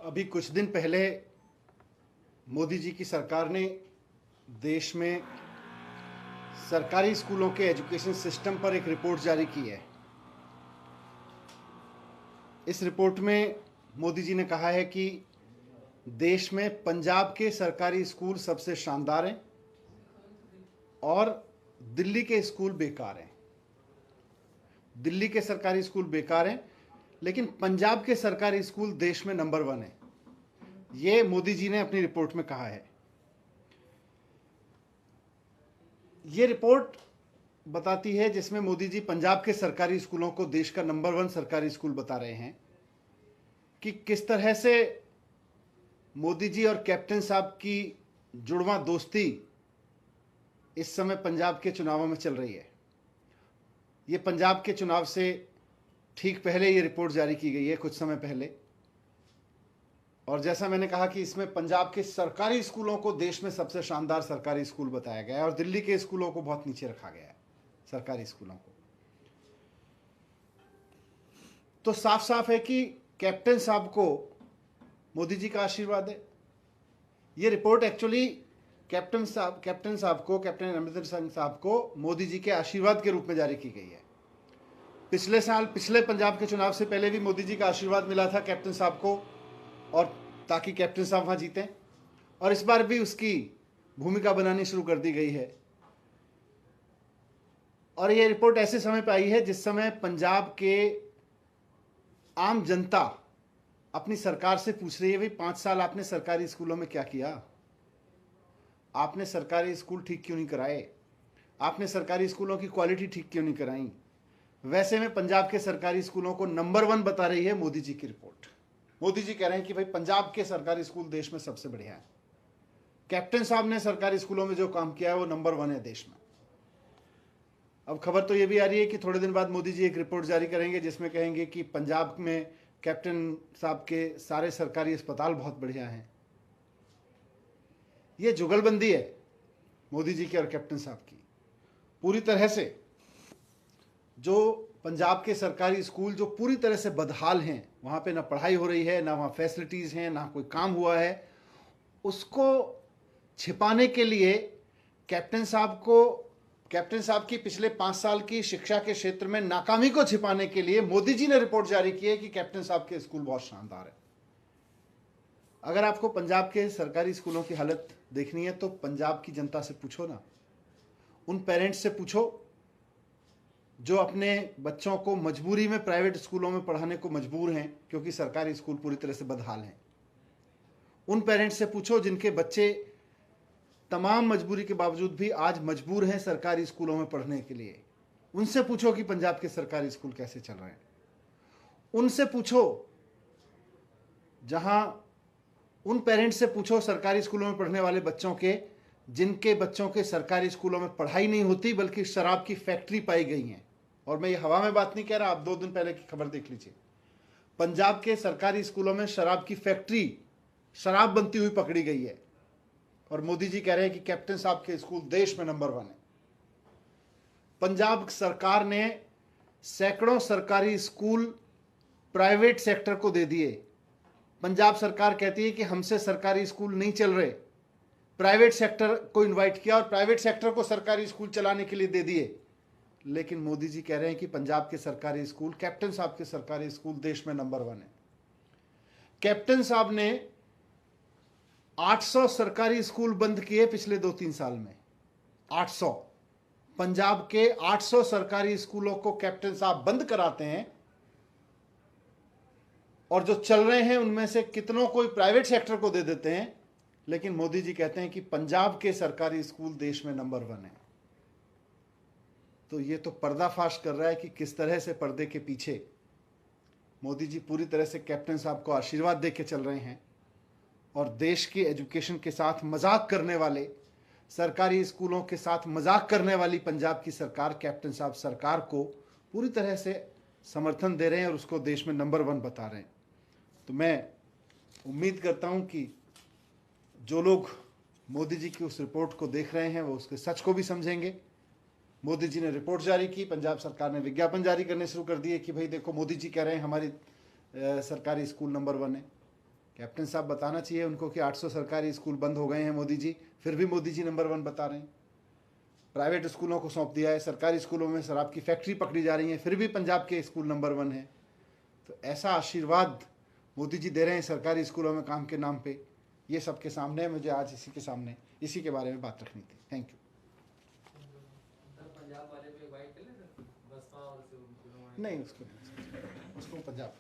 अभी कुछ दिन पहले मोदी जी की सरकार ने देश में सरकारी स्कूलों के एजुकेशन सिस्टम पर एक रिपोर्ट जारी की है। इस रिपोर्ट में मोदी जी ने कहा है कि देश में पंजाब के सरकारी स्कूल सबसे शानदार हैं और दिल्ली के स्कूल बेकार हैं। दिल्ली के सरकारी स्कूल बेकार हैं, लेकिन पंजाब के सरकारी स्कूल देश में नंबर 1 हैं। ये मोदी जी ने अपनी रिपोर्ट में कहा है। ये रिपोर्ट बताती है जिसमें मोदी जी पंजाब के सरकारी स्कूलों को देश का नंबर 1 सरकारी स्कूल बता रहे हैं कि किस तरह से मोदी जी और कैप्टन साहब की जुड़वा दोस्ती इस समय पंजाब के चुनावों में चल रही है। ये पंजाब के चुनाव से ठीक पहले ये रिपोर्ट जारी की गई है, कुछ समय पहले। और जैसा मैंने कहा कि इसमें पंजाब के सरकारी स्कूलों को देश में सबसे शानदार सरकारी स्कूल बताया गया है और दिल्ली के स्कूलों को बहुत नीचे रखा गया है, सरकारी स्कूलों को। तो साफ साफ है कि कैप्टन साहब को मोदी जी का आशीर्वाद है। ये report actually captain Amarinder Singh साहब को मोदी जी के आशीर्वाद के रूप में जारी की गई है। पिछले साल पिछले पंजाब के चुनाव से पहले भी मोदी जी का आशीर्वाद मिला था कैप्टन साहब को, और ताकि कैप्टन साहब वहां जीतें, और इस बार भी उसकी भूमिका बनानी शुरू कर दी गई है। और यह रिपोर्ट ऐसे समय पर आई है जिस समय पंजाब के आम जनता अपनी सरकार से पूछ रही है, भाई 5 साल आपने सरकारी स्कूलों में क्या किया? आपने सरकारी स्कूल ठीक क्यों नहीं कराए? आपने सरकारी स्कूलों की क्वालिटी ठीक क्यों नहीं कराई? वैसे में पंजाब के सरकारी स्कूलों को नंबर 1 बता रही है मोदी जी की रिपोर्ट। मोदी जी कह रहे हैं कि भाई पंजाब के सरकारी स्कूल देश में सबसे बढ़िया है। कैप्टन साहब ने सरकारी स्कूलों में जो काम किया है वो नंबर 1 है देश में। अब खबर तो ये भी आ रही है कि थोड़े दिन बाद मोदी जी एक रिपोर्ट जारी करेंगे जिसमें कहेंगे कि पंजाब में कैप्टन साहब के सारे सरकारी अस्पताल बहुत बढ़िया हैं। ये जुगलबंदी है मोदी जी की और कैप्टन साहब की पूरी तरह से। जो पंजाब के सरकारी स्कूल जो पूरी तरह से बदहाल हैं, वहाँ पे ना पढ़ाई हो रही है, ना वहाँ फैसिलिटीज़ हैं, ना कोई काम हुआ है, उसको छिपाने के लिए कैप्टन साहब की पिछले 5 साल की शिक्षा के क्षेत्र में नाकामी को छिपाने के लिए मोदी जी ने रिपोर्ट जारी की है कि कैप्टन साहब के स्कूल बहुत शानदार है। अगर आपको पंजाब के सरकारी स्कूलों की हालत देखनी है तो पंजाब की जनता से पूछो ना, उन पेरेंट्स से पूछो जो अपने बच्चों को मजबूरी में प्राइवेट स्कूलों में पढ़ाने को मजबूर हैं क्योंकि सरकारी स्कूल पूरी तरह से बदहाल हैं। उन पेरेंट्स से पूछो जिनके बच्चे तमाम मजबूरी के बावजूद भी आज मजबूर हैं सरकारी स्कूलों में पढ़ने के लिए। उनसे पूछो कि पंजाब के सरकारी स्कूल कैसे चल रहे हैं। उनसे पूछो, उन पेरेंट्स से पूछो सरकारी स्कूलों में पढ़ने वाले बच्चों के जिनके बच्चों के सरकारी स्कूलों में पढ़ाई नहीं होती बल्कि शराब की फैक्ट्री पाई गई हैं। और मैं ये हवा में बात नहीं कह रहा, आप 2 दिन पहले की खबर देख लीजिए। पंजाब के सरकारी स्कूलों में शराब की फैक्ट्री, शराब बनती हुई पकड़ी गई है। और मोदी जी कह रहे हैं कि कैप्टन साहब के स्कूल देश में नंबर 1 है। पंजाब सरकार ने सैकड़ों सरकारी स्कूल प्राइवेट सेक्टर को दे दिए। पंजाब सरकार कहती है कि हमसे सरकारी स्कूल नहीं चल रहे, प्राइवेट सेक्टर को इनवाइट किया और प्राइवेट सेक्टर को सरकारी स्कूल चलाने के लिए दे दिए। लेकिन मोदी जी कह रहे हैं कि पंजाब के सरकारी स्कूल, कैप्टन साहब के सरकारी स्कूल देश में नंबर 1 है। कैप्टन साहब ने 800 सरकारी स्कूल बंद किए पिछले 2-3 साल में। 800 पंजाब के 800 सरकारी स्कूलों को कैप्टन साहब बंद कराते हैं, और जो चल रहे हैं उनमें से कितनों को प्राइवेट सेक्टर को दे देते हैं। लेकिन मोदी जी कहते हैं कि पंजाब के सरकारी स्कूल देश में नंबर 1 है। तो ये तो पर्दाफाश कर रहा है कि किस तरह से पर्दे के पीछे मोदी जी पूरी तरह से कैप्टन साहब को आशीर्वाद दे के चल रहे हैं, और देश की एजुकेशन के साथ मजाक करने वाले, सरकारी स्कूलों के साथ मजाक करने वाली पंजाब की सरकार, कैप्टन साहब सरकार को पूरी तरह से समर्थन दे रहे हैं और उसको देश में नंबर 1 बता रहे हैं। तो मैं उम्मीद करता हूं कि जो लोग मोदी जी की उस रिपोर्ट को देख रहे हैं वो उसके सच को भी समझेंगे। मोदी जी ने रिपोर्ट जारी की, पंजाब सरकार ने विज्ञापन जारी करने शुरू कर दिए कि भाई देखो मोदी जी कह रहे हैं हमारी सरकारी स्कूल नंबर 1 है। कैप्टन साहब बताना चाहिए उनको कि 800 सरकारी स्कूल बंद हो गए हैं मोदी जी, फिर भी मोदी जी नंबर 1 बता रहे हैं। प्राइवेट स्कूलों को सौंप दिया है, सरकारी स्कूलों में शराब की फैक्ट्री पकड़ी जा रही है, फिर भी पंजाब के स्कूल नंबर 1 है। तो ऐसा आशीर्वाद मोदी जी दे रहे हैं सरकारी स्कूलों में काम के नाम पे, ये सबके सामने मुझे आज इसी के सामने इसी के बारे में बात रखनी थी। Thank you. पंजाब वाले पे वाइट कलर बसपा और नहीं, उसको पंजाब